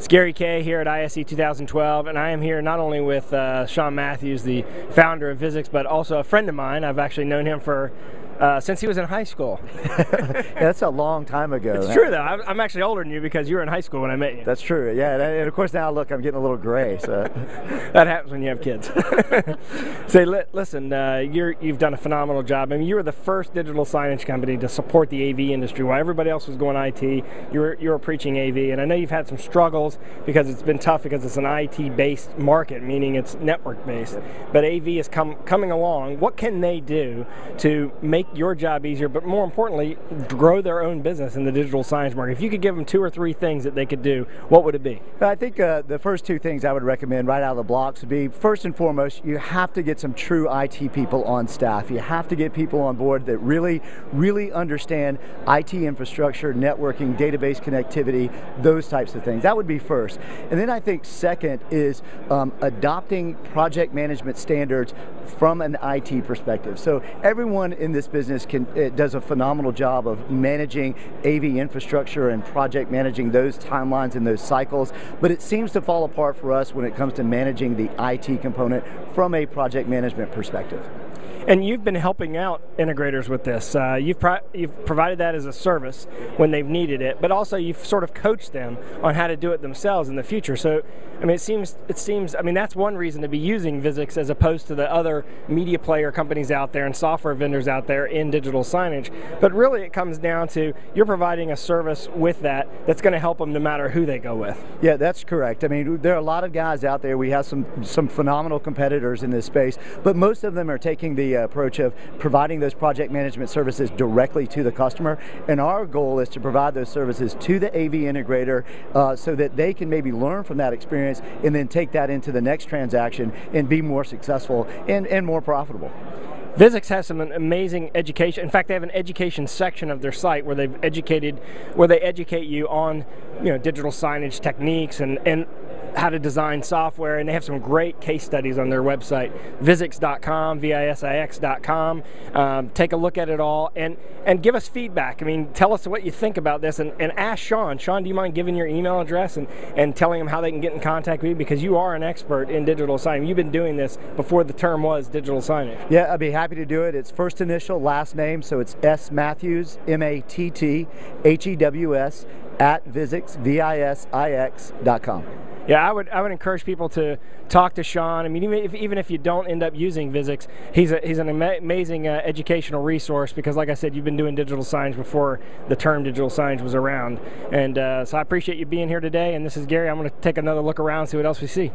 It's Gary Kayye here at ISE 2012, and I am here not only with Sean Matthews, the founder of VISIX, but also a friend of mine. I've actually known him for since he was in high school. Yeah, that's a long time ago. It's true, though. I'm actually older than you because you were in high school when I met you. That's true, yeah. And of course now, look, I'm getting a little gray. So. That happens when you have kids. Say, listen, you've done a phenomenal job. I mean, you were the first digital signage company to support the AV industry. While everybody else was going IT, you were preaching AV. And I know you've had some struggles because it's been tough because it's an IT-based market, meaning it's network-based. Yep. But AV is coming along. What can they do to make your job easier, but more importantly, grow their own business in the digital signage market? If you could give them 2 or 3 things that they could do, what would it be? I think the first 2 things I would recommend right out of the blocks would be, first and foremost, you have to get some true IT people on staff. You have to get people on board that really understand IT infrastructure, networking, database connectivity, those types of things. That would be first. And then I think second is adopting project management standards from an IT perspective. So everyone in this business does a phenomenal job of managing AV infrastructure and project managing those timelines and those cycles, but it seems to fall apart for us when it comes to managing the IT component from a project management perspective. And you've been helping out integrators with this. You've provided that as a service when they've needed it, but also you've sort of coached them on how to do it themselves in the future. So, I mean, it seems. I mean, that's one reason to be using VISIX as opposed to the other media player companies out there and software vendors out there in digital signage. But really, it comes down to you're providing a service with that's going to help them no matter who they go with. Yeah, that's correct. I mean, there are a lot of guys out there. We have some phenomenal competitors in this space, but most of them are taking the approach of providing those project management services directly to the customer, and our goal is to provide those services to the AV integrator so that they can maybe learn from that experience and then take that into the next transaction and be more successful and more profitable. VISIX has some amazing education. In fact, they have an education section of their site where they educate you on, digital signage techniques and how to design software, and they have some great case studies on their website, visix.com, VISIX.com. Take a look at it all and give us feedback. I mean, tell us what you think about this, and ask Sean. Sean, do you mind giving your email address and telling them how they can get in contact with you? Because you are an expert in digital signage. You've been doing this before the term was digital signage. Yeah, I'd be happy to do it. It's first initial, last name, so it's S. Matthews, MATTHEWS, at VISIX, VISIX.com. Yeah, I would encourage people to talk to Sean. I mean, even if you don't end up using VISIX, he's an amazing educational resource because, like I said, you've been doing digital signage before the term digital signage was around. And so I appreciate you being here today. And this is Gary. I'm going to take another look around and see what else we see.